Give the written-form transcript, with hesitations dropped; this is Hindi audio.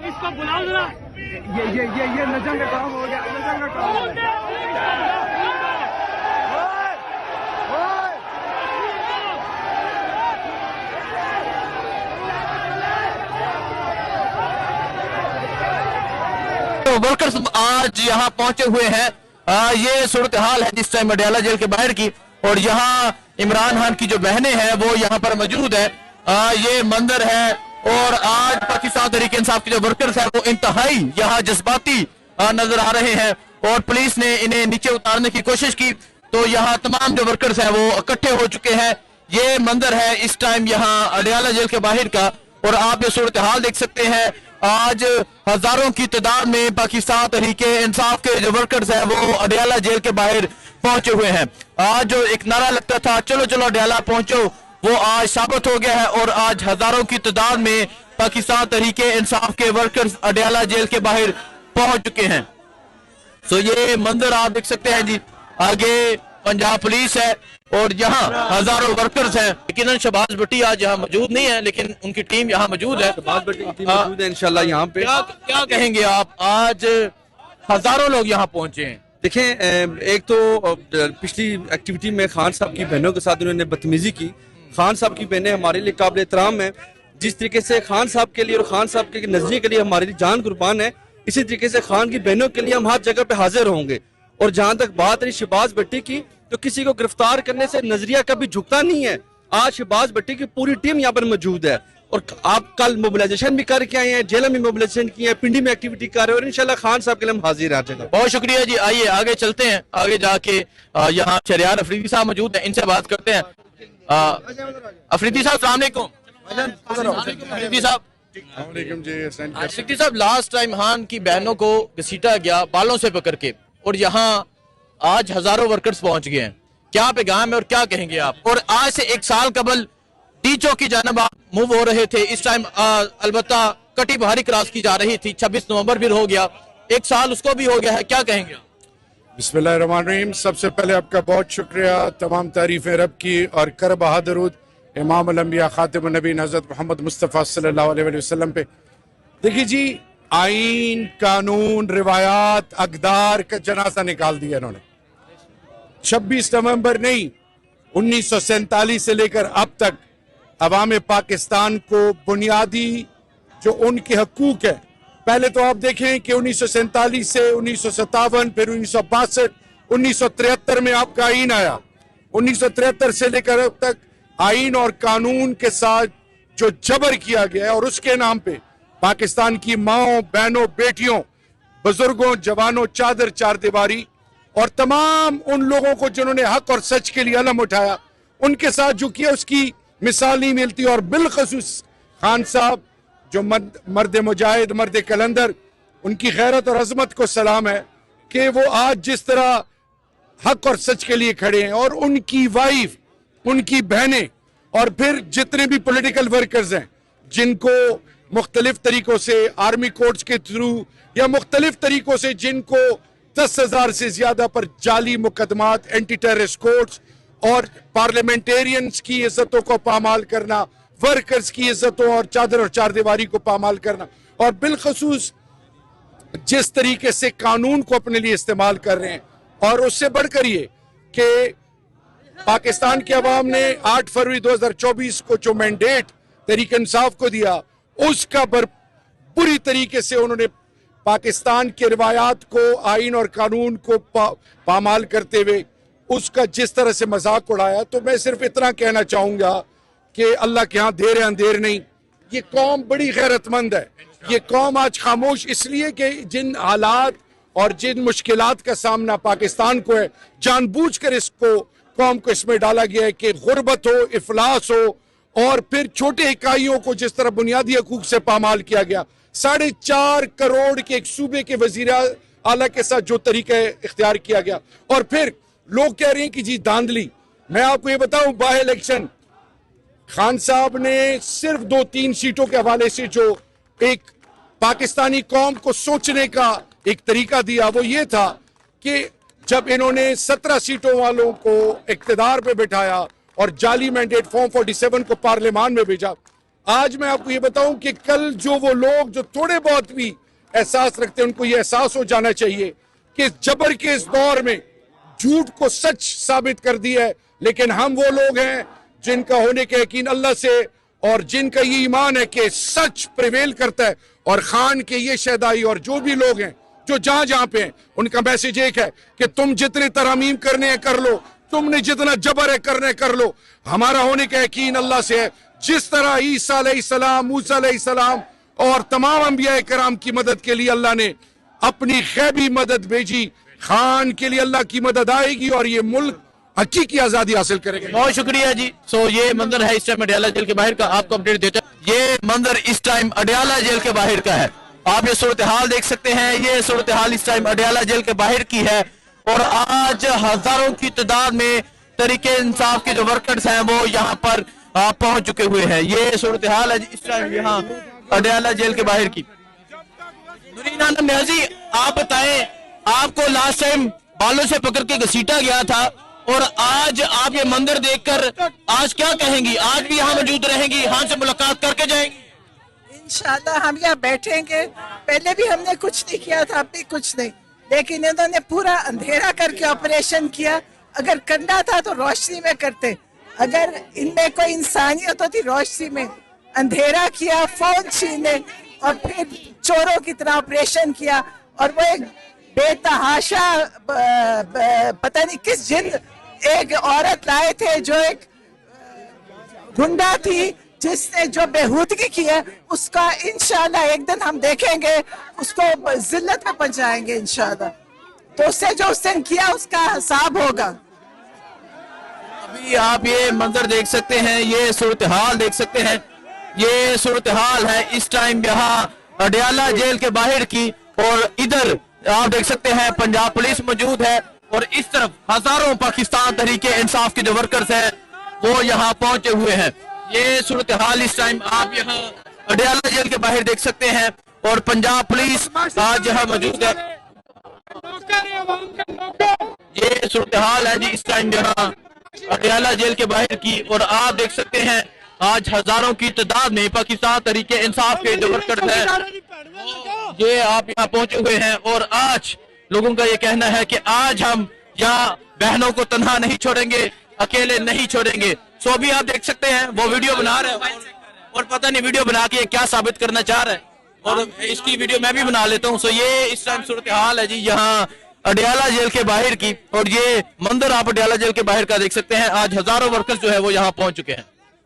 इसको बुलाओ जरा। ये नजर का काम हो गया, नजर का काम। वर्कर्स आज यहाँ पहुंचे हुए हैं। ये सूरत हाल है जिस टाइम अडयाला जेल के बाहर की, और यहाँ इमरान खान की जो बहनें हैं वो यहाँ पर मौजूद है। ये मंदिर है, और आज पाकिस्तान तहरीक इंसाफ के जो वर्कर्स हैं वो इंतहाई यहाँ जज्बाती नजर आ रहे हैं, और पुलिस ने इन्हें नीचे उतारने की कोशिश की, तो यहाँ तमाम जो वर्कर्स हैं वो इकट्ठे हो चुके हैं। ये मंदिर है इस टाइम यहाँ अडयाला जेल के बाहर का, और आप ये सूरत हाल देख सकते हैं। आज हजारों की तादाद में पाकिस्तान तहरीक इंसाफ के जो वर्कर्स हैं वो अडयाला जेल के बाहर पहुंचे हुए हैं। आज जो एक नारा लगता था चलो चलो अडयाला पहुंचो, वो आज साबित हो गया है, और आज हजारों की तादाद में पाकिस्तान तहरीक इंसाफ के वर्कर्स अडयाला जेल के बाहर पहुंच चुके हैं। सो ये मंदिर आप देख सकते हैं जी। आगे पंजाब पुलिस है और यहाँ हजारों वर्कर्स हैं। लेकिन शहबाज भट्टी आज यहाँ मौजूद नहीं है, लेकिन उनकी टीम यहाँ मौजूद है। शहबाज भट्टी की टीम मौजूद है इंशाल्लाह यहाँ पे। क्या कहेंगे आप, आज हजारों लोग यहाँ पहुंचे हैं। देखें, एक तो पिछली एक्टिविटी में खान साहब की बहनों के साथ उन्होंने बदतमीजी की। खान साहब की बहनें हमारे लिए काबिल एहतराम है। जिस तरीके से खान साहब के लिए और खान साहब के नजरिए के लिए हमारे लिए जान कुर्बान है, इसी तरीके से खान की बहनों के लिए हम हर जगह पे हाजिर होंगे। और जहां तक बात रही शहबाज भट्टी की, तो किसी को गिरफ्तार करने से नजरिया कभी झुकता नहीं है। आज शहबाज भट्टी की पूरी टीम यहाँ पर मौजूद है, और आप कल मोबिलाइजेशन भी करके आए हैं, जेल में मोबिलाइजेशन की है, पिंडी में एक्टिविटी कर रहे हैं, और इंशाल्लाह खान साहब के लिए हम हाजिर हैं। बहुत शुक्रिया जी। आइए आगे चलते हैं, आगे जाके यहाँ शहरियार अफरीदी साहब मौजूद हैं, इनसे बात करते हैं। अफरीदी साहब अस्सलाम वालेकुम। अफरीदी साहब सिक्टी साहब, लास्ट टाइम खान की बहनों को घसीटा गया बालों से पकड़ के, और यहाँ आज हजारों वर्कर्स पहुंच गए हैं। क्या पैगाम है और क्या कहेंगे आप? और आज से एक साल कबल टीचों की जानब आप मूव हो रहे थे, इस टाइम अलबत्ता कटी बहारी क्रॉस की जा रही थी। 26 नवंबर भी हो गया, एक साल उसको भी हो गया है, क्या कहेंगे आप? बिस्मिल्लाहिर्रहमानिर्रहीम। सबसे पहले आपका बहुत शुक्रिया, तमाम तारीफें रब की और कर बहादुरूद इमाम अल-अंबिया खातिमुन नबीन हज़रत मोहम्मद मुस्तफ़ा सल्लल्लाहु अलैहि वसल्लम पे। देखिए जी, आइन, कानून, रिवायात, अक़दार का जनाजा निकाल दिया इन्होंने। 26 नवंबर नहीं, 1947 से लेकर अब तक अवाम पाकिस्तान को बुनियादी जो उनके हकूक है, पहले तो आप देखें कि 1947 से 1957, फिर 1962, 1973 में आपका आइन आया। 1973 से लेकर अब तक आइन और कानून के साथ जो जबर किया गया है, और उसके नाम पे पाकिस्तान की माओ, बहनों, बेटियों, बुजुर्गों, जवानों, चादर चार दीवारी, और तमाम उन लोगों को जिन्होंने हक और सच के लिए अलम उठाया, उनके साथ जो किया उसकी मिसाल नहीं मिलती। और बिलखसूस खान साहब जो मर्द मुजाहिद, मर्द कलंदर, उनकी गैरत और अजमत को सलाम है कि वो आज जिस तरह हक और सच के लिए खड़े हैं, और उनकी वाइफ, उनकी बहनें, और फिर जितने भी पॉलिटिकल वर्कर्स हैं जिनको मुख्तलिफ तरीकों से आर्मी कोर्ट्स के थ्रू या मुख्तलिफ तरीकों से जिनको 10,000 से ज्यादा पर जाली मुकदमात, एंटी टेररिस्ट कोर्ट्स और पार्लियामेंटेरियंस की इज्जतों को पामाल करना, वर्कर्स की इज्जतों और चादर और चारदीवारी को पामाल करना, और बिलखसूस जिस तरीके से कानून को अपने लिए इस्तेमाल कर रहे हैं। और उससे बढ़कर ये कि पाकिस्तान की अवाम ने 8 फरवरी 2024 को जो मैंडेट तहरीक इंसाफ को दिया, उसका बुरी तरीके से उन्होंने पाकिस्तान के रिवायात को, आइन और कानून को पामाल करते हुए उसका जिस तरह से मजाक उड़ाया। तो मैं सिर्फ इतना कहना चाहूंगा कि अल्लाह के यहाँ देर है अंधेर नहीं। ये कौम बड़ी गैरतमंद है। ये कौम आज खामोश इसलिए कि जिन हालात और जिन मुश्किलात का सामना पाकिस्तान को है, जानबूझकर इसको कौम को इसमें डाला गया है कि गुर्बत हो, इफलास हो, और फिर छोटे इकाइयों को जिस तरह बुनियादी हकूक से पामाल किया गया, 4.5 करोड़ के एक सूबे के वजीर आला के साथ जो तरीका इख्तियार किया गया, और फिर लोग कह रहे हैं कि जी धांधली। मैं आपको ये बताऊं, बाय इलेक्शन खान साहब ने सिर्फ 2-3 सीटों के हवाले से जो एक पाकिस्तानी कौम को सोचने का एक तरीका दिया, वो ये था कि जब इन्होंने 17 सीटों वालों को इक्तदार पे बिठाया और जाली मैंडेट फॉर्म 47 को पार्लियामान में भेजा, आज मैं आपको ये बताऊं कि कल जो वो लोग जो थोड़े बहुत भी एहसास रखते हैं, उनको ये एहसास हो जाना चाहिए कि जबर के इस दौर में झूठ को सच साबित कर दिया है। लेकिन हम वो लोग हैं जिनका होने का यकीन अल्लाह से, और जिनका ये ईमान है कि सच प्रिवेल करता है। और खान के ये शहदाई और जो भी लोग हैं जो जहां जहां पे हैं, उनका मैसेज एक है कि तुम जितने तरमीम करने हैं कर लो, तुमने जितना जबर है करने कर लो। हमारा होने का यकीन अल्लाह से है। जिस तरह ईसा अलैहिस्सलाम, मूसा अलैहिस्सलाम और तमाम अंबिया कराम की मदद के लिए अल्लाह ने अपनी गैबी मदद भेजी, खान के लिए अल्लाह की मदद आएगी और ये मुल्क हकीकी आजादी हासिल करेगा। बहुत शुक्रिया जी। सो ये मंजर है इस टाइम अडयाला जेल के बाहर का, आपको अपडेट देता है। ये मंजर इस टाइम अडयाला जेल के बाहर का है। आप ये सूरत हाल देख सकते हैं। ये सूरत हाल इस टाइम अडयाला जेल के बाहर की है और आज हजारों की तादाद में तरीके इंसाफ के जो वर्कर्स हैं वो यहाँ पर पहुंच चुके हुए हैं। ये सूरत हाल है इस टाइम यहाँ अडयाला जेल के बाहर की। नूरीन आलम न्याजी, आप बताएं, आपको लास्ट टाइम बालों से पकड़ के घसीटा गया था और आज आप ये मंदिर देखकर आज क्या कहेंगी? आज भी यहाँ मौजूद रहेंगी, खान से मुलाकात करके जाएंगी? इंशाल्लाह हम यहाँ बैठेंगे। पहले भी हमने कुछ नहीं किया था, अब भी कुछ नहीं, लेकिन इन्होंने पूरा अंधेरा करके ऑपरेशन किया। अगर करना था तो रोशनी में करते। अगर इनमें कोई इंसानियत होती, रोशनी में अंधेरा किया, फोन छीने और फिर चोरों की तरह ऑपरेशन किया। और वो एक बेतहाशा पता नहीं किस जिन एक औरत लाए थे जो एक गुंडा थी, जिसने जो बेहूदगी की है, उसका इंशाल्लाह एक दिन हम देखेंगे, उसको जिल्लत में पहुंचाएंगे इंशाल्लाह। तो उससे जो उसने किया उसका हिसाब होगा। अभी आप ये मंजर देख सकते हैं, ये सूरत हाल देख सकते हैं। ये सूरत हाल है इस टाइम यहाँ अडयाला जेल के बाहर की, और इधर आप देख सकते हैं पंजाब पुलिस मौजूद है और इस तरफ हजारों पाकिस्तान तहरीके इंसाफ के जो वर्कर्स हैं वो यहाँ पहुंचे हुए हैं। ये सूरत हाल इस टाइम आप यहाँ अडयाला जेल के बाहर देख सकते हैं और पंजाब पुलिस आज यहाँ मौजूद है। ये सूरत हाल है जी इस टाइम यहाँ अडयाला जेल के बाहर की, और आप देख सकते हैं आज हजारों की तादाद में पाकिस्तान तहरीके इंसाफ के जो वर्कर्स हैं ये आप यहाँ पहुंचे हुए हैं। और आज लोगों का ये कहना है कि आज हम यहाँ बहनों को तन्हा नहीं छोड़ेंगे, अकेले नहीं छोड़ेंगे। सो अभी आप देख सकते हैं वो वीडियो बना रहे हैं और पता नहीं वीडियो बना के क्या साबित करना चाह रहे हैं, और इसकी वीडियो मैं भी बना लेता हूँ। सो ये इस टाइम सूरत हाल है जी यहाँ अडयाला जेल के बाहर की, और ये मंदिर आप अडयाला जेल के बाहर का देख सकते हैं। आज हजारों वर्कर्स जो है वो यहाँ पहुंच चुके हैं।